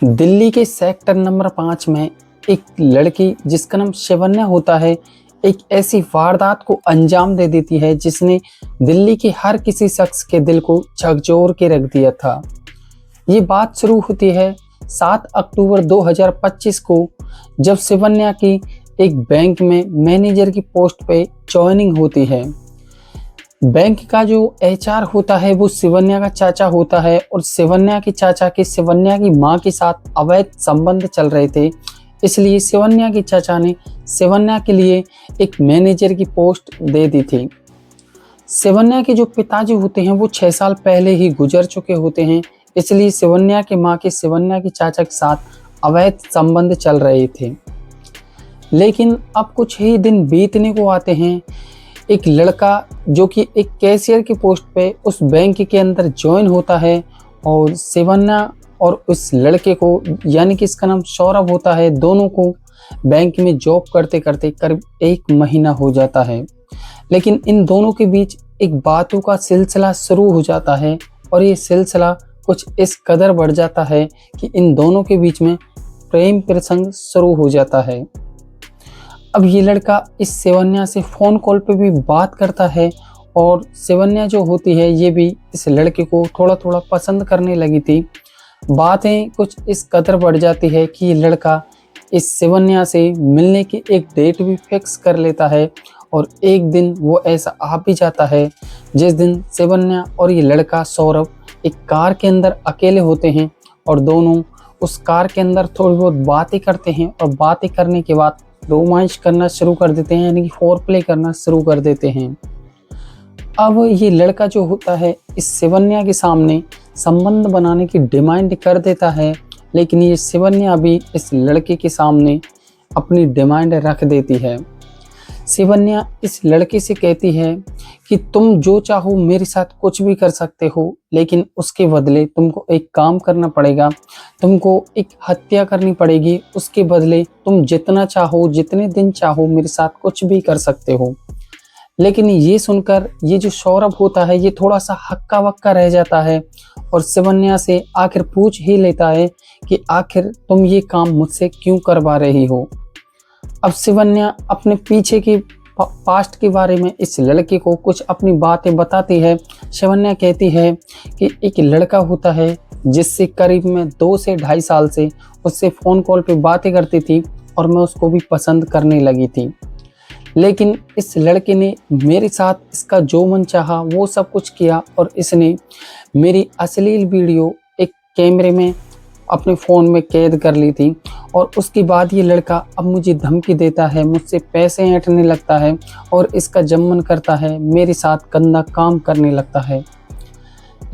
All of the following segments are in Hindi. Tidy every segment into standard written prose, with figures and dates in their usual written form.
दिल्ली के सेक्टर नंबर 5 में एक लड़की जिसका नाम शिवन्या होता है, एक ऐसी वारदात को अंजाम दे देती है जिसने दिल्ली के हर किसी शख्स के दिल को झकझोर के रख दिया था। ये बात शुरू होती है 7 अक्टूबर 2025 को, जब शिवन्या की एक बैंक में मैनेजर की पोस्ट पे ज्वाइनिंग होती है। बैंक का जो एचआर होता है वो शिवन्या का चाचा होता है और शिवन्या के चाचा के शिवन्या की मां के साथ अवैध संबंध चल रहे थे। इसलिए शिवन्या के चाचा ने शिवन्या के लिए एक मैनेजर की पोस्ट दे दी थी। शिवन्या के जो पिताजी होते हैं वो 6 साल पहले ही गुजर चुके होते हैं, इसलिए शिवन्या के मां के शिवन्या के चाचा के साथ अवैध संबंध चल रहे थे। लेकिन अब कुछ ही दिन बीतने को आते हैं, एक लड़का जो कि एक कैशियर की पोस्ट पे उस बैंक के अंदर ज्वाइन होता है और शिवन्या और उस लड़के को, यानी कि इसका नाम सौरभ होता है, दोनों को बैंक में जॉब करते करते करीब 1 महीना हो जाता है। लेकिन इन दोनों के बीच एक बातों का सिलसिला शुरू हो जाता है और ये सिलसिला कुछ इस कदर बढ़ जाता है कि इन दोनों के बीच में प्रेम प्रसंग शुरू हो जाता है। अब ये लड़का इस शिवन्या से फ़ोन कॉल पे भी बात करता है और शिवन्या जो होती है ये भी इस लड़के को थोड़ा थोड़ा पसंद करने लगी थी। बातें कुछ इस कदर बढ़ जाती है कि ये लड़का इस शिवन्या से मिलने की एक डेट भी फिक्स कर लेता है और एक दिन वो ऐसा आ भी जाता है जिस दिन शिवन्या और ये लड़का सौरभ एक कार के अंदर अकेले होते हैं और दोनों उस कार के अंदर थोड़ी बहुत बातें करते हैं और बातें करने के बाद रोमांच करना शुरू कर देते हैं, यानी कि फोर प्ले करना शुरू कर देते हैं। अब ये लड़का जो होता है इस शिवन्या के सामने संबंध बनाने की डिमांड कर देता है, लेकिन ये शिवन्या भी इस लड़के के सामने अपनी डिमांड रख देती है। शिवन्या इस लड़के से कहती है कि तुम जो चाहो मेरे साथ कुछ भी कर सकते हो, लेकिन उसके बदले तुमको एक काम करना पड़ेगा, तुमको एक हत्या करनी पड़ेगी। उसके बदले तुम जितना चाहो, जितने दिन चाहो मेरे साथ कुछ भी कर सकते हो। लेकिन ये सुनकर ये जो सौरभ होता है ये थोड़ा सा हक्का वक्का रह जाता है और शिवन्या से आखिर पूछ ही लेता है कि आखिर तुम ये काम मुझसे क्यों करवा रही हो। अब शिवन्या अपने पीछे की पास्ट के बारे में इस लड़के को कुछ अपनी बातें बताती है। शिवन्या कहती है कि एक लड़का होता है जिससे करीब मैं 2 से 2.5 साल से उससे फ़ोन कॉल पे बातें करती थी और मैं उसको भी पसंद करने लगी थी। लेकिन इस लड़के ने मेरे साथ इसका जो मन चाहा वो सब कुछ किया और इसने मेरी अश्लील वीडियो एक कैमरे में अपने फ़ोन में कैद कर ली थी और उसके बाद ये लड़का अब मुझे धमकी देता है, मुझसे पैसे ऐंठने लगता है और इसका जब मन करता है मेरे साथ गंदा काम करने लगता है।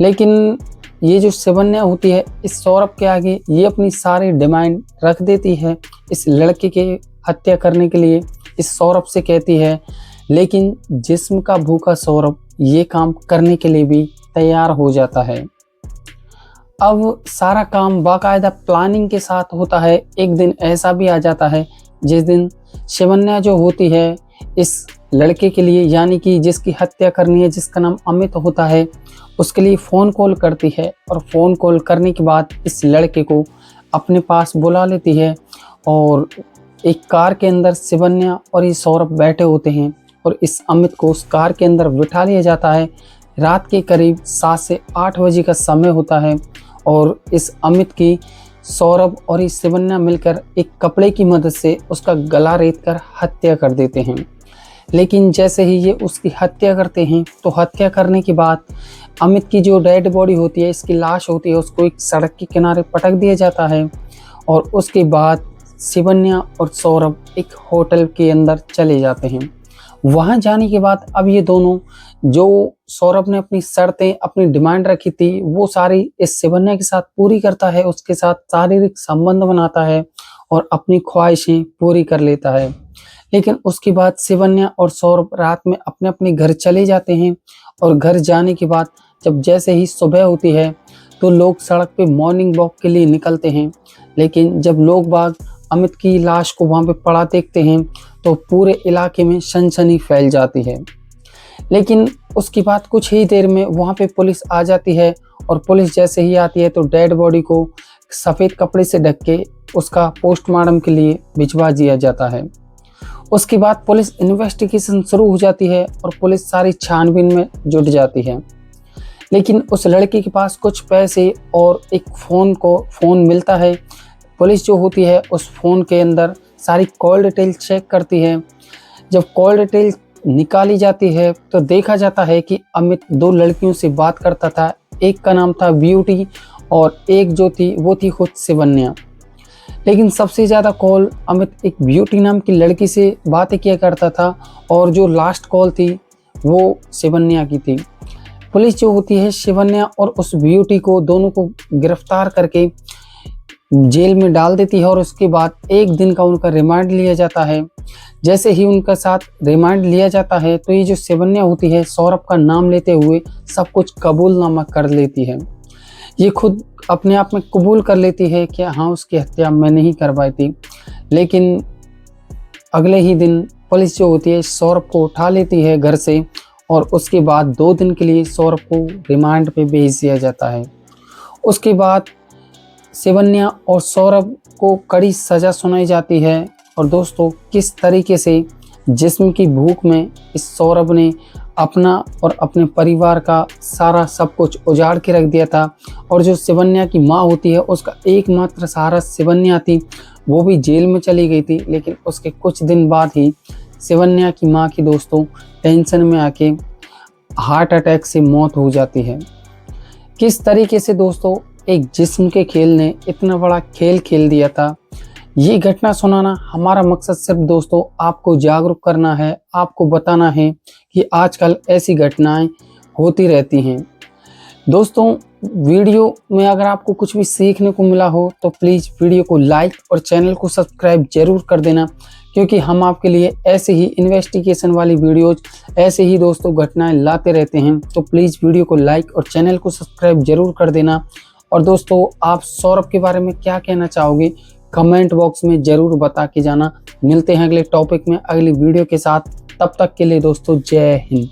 लेकिन ये जो शिवन्या होती है इस सौरभ के आगे ये अपनी सारी डिमांड रख देती है इस लड़के के हत्या करने के लिए। इस सौरभ से कहती है, लेकिन जिस्म का भूखा सौरभ ये काम करने के लिए भी तैयार हो जाता है। अब सारा काम बाकायदा प्लानिंग के साथ होता है। एक दिन ऐसा भी आ जाता है जिस दिन शिवन्या जो होती है इस लड़के के लिए, यानी कि जिसकी हत्या करनी है, जिसका नाम अमित होता है, उसके लिए फ़ोन कॉल करती है और फ़ोन कॉल करने के बाद इस लड़के को अपने पास बुला लेती है और एक कार के अंदर शिवन्या और ये सौरभ बैठे होते हैं और इस अमित को उस कार के अंदर बिठा लिया जाता है। रात के करीब 7 से 8 बजे का समय होता है और इस अमित की सौरभ और इस शिवन्या मिलकर एक कपड़े की मदद से उसका गला रेत कर हत्या कर देते हैं। लेकिन जैसे ही ये उसकी हत्या करते हैं तो हत्या करने के बाद अमित की जो डेड बॉडी होती है, इसकी लाश होती है, उसको एक सड़क के किनारे पटक दिया जाता है और उसके बाद शिवन्या और सौरभ एक होटल के अंदर चले जाते हैं। वहाँ जाने के बाद अब ये दोनों, जो सौरभ ने अपनी शर्तें, अपनी डिमांड रखी थी वो सारी इस शिवन्या के साथ पूरी करता है, उसके साथ शारीरिक संबंध बनाता है और अपनी ख्वाहिशें पूरी कर लेता है। लेकिन उसके बाद शिवन्या और सौरभ रात में अपने अपने घर चले जाते हैं और घर जाने के बाद जब जैसे ही सुबह होती है तो लोग सड़क पे मॉर्निंग वॉक के लिए निकलते हैं। लेकिन जब लोग बाग अमित की लाश को वहाँ पे पड़ा देखते हैं तो पूरे इलाके में सनसनी फैल जाती है। लेकिन उसके बाद कुछ ही देर में वहाँ पे पुलिस आ जाती है और पुलिस जैसे ही आती है तो डेड बॉडी को सफ़ेद कपड़े से ढक के उसका पोस्टमार्टम के लिए भिजवा दिया जाता है। उसके बाद पुलिस इन्वेस्टिगेशन शुरू हो जाती है और पुलिस सारी छानबीन में जुट जाती है। लेकिन उस लड़के के पास कुछ पैसे और एक फ़ोन मिलता है। पुलिस जो होती है उस फ़ोन के अंदर सारी कॉल डिटेल चेक करती है। जब कॉल डिटेल निकाली जाती है तो देखा जाता है कि अमित 2 लड़कियों से बात करता था। एक का नाम था ब्यूटी और एक जो थी वो थी खुद शिवन्या। लेकिन सबसे ज़्यादा कॉल अमित एक ब्यूटी नाम की लड़की से बातें किया करता था और जो लास्ट कॉल थी वो शिवन्या की थी। पुलिस जो होती है शिवन्या और उस ब्यूटी को दोनों को गिरफ्तार करके जेल में डाल देती है और उसके बाद 1 दिन का उनका रिमांड लिया जाता है। जैसे ही उनका साथ रिमांड लिया जाता है तो ये जो शिवन्या होती है सौरभ का नाम लेते हुए सब कुछ कबूलनामा कर लेती है। ये खुद अपने आप में कबूल कर लेती है कि हाँ उसकी हत्या मैंने ही करवाई थी। लेकिन अगले ही दिन पुलिस जो होती है सौरभ को उठा लेती है घर से और उसके बाद 2 दिन के लिए सौरभ को रिमांड पे भेज दिया जाता है। उसके बाद शिवन्या और सौरभ को कड़ी सज़ा सुनाई जाती है। और दोस्तों किस तरीके से जिस्म की भूख में इस सौरभ ने अपना और अपने परिवार का सारा सब कुछ उजाड़ के रख दिया था और जो शिवन्या की माँ होती है उसका एकमात्र सहारा शिवन्या थी, वो भी जेल में चली गई थी। लेकिन उसके कुछ दिन बाद ही शिवन्या की माँ की दोस्तों टेंशन में आके हार्ट अटैक से मौत हो जाती है। किस तरीके से दोस्तों एक जिस्म के खेल ने इतना बड़ा खेल खेल दिया था। ये घटना सुनाना हमारा मकसद सिर्फ दोस्तों आपको जागरूक करना है, आपको बताना है कि आजकल ऐसी घटनाएं होती रहती हैं। दोस्तों वीडियो में अगर आपको कुछ भी सीखने को मिला हो तो प्लीज़ वीडियो को लाइक और चैनल को सब्सक्राइब जरूर कर देना, क्योंकि हम आपके लिए ऐसे ही इन्वेस्टिगेशन वाली वीडियोज, ऐसे ही दोस्तों घटनाएं लाते रहते हैं। तो प्लीज़ वीडियो को लाइक और चैनल को सब्सक्राइब जरूर कर देना। और दोस्तों आप सौरभ के बारे में क्या कहना चाहोगे कमेंट बॉक्स में ज़रूर बता के जाना। मिलते हैं अगले टॉपिक में अगली वीडियो के साथ, तब तक के लिए दोस्तों जय हिंद।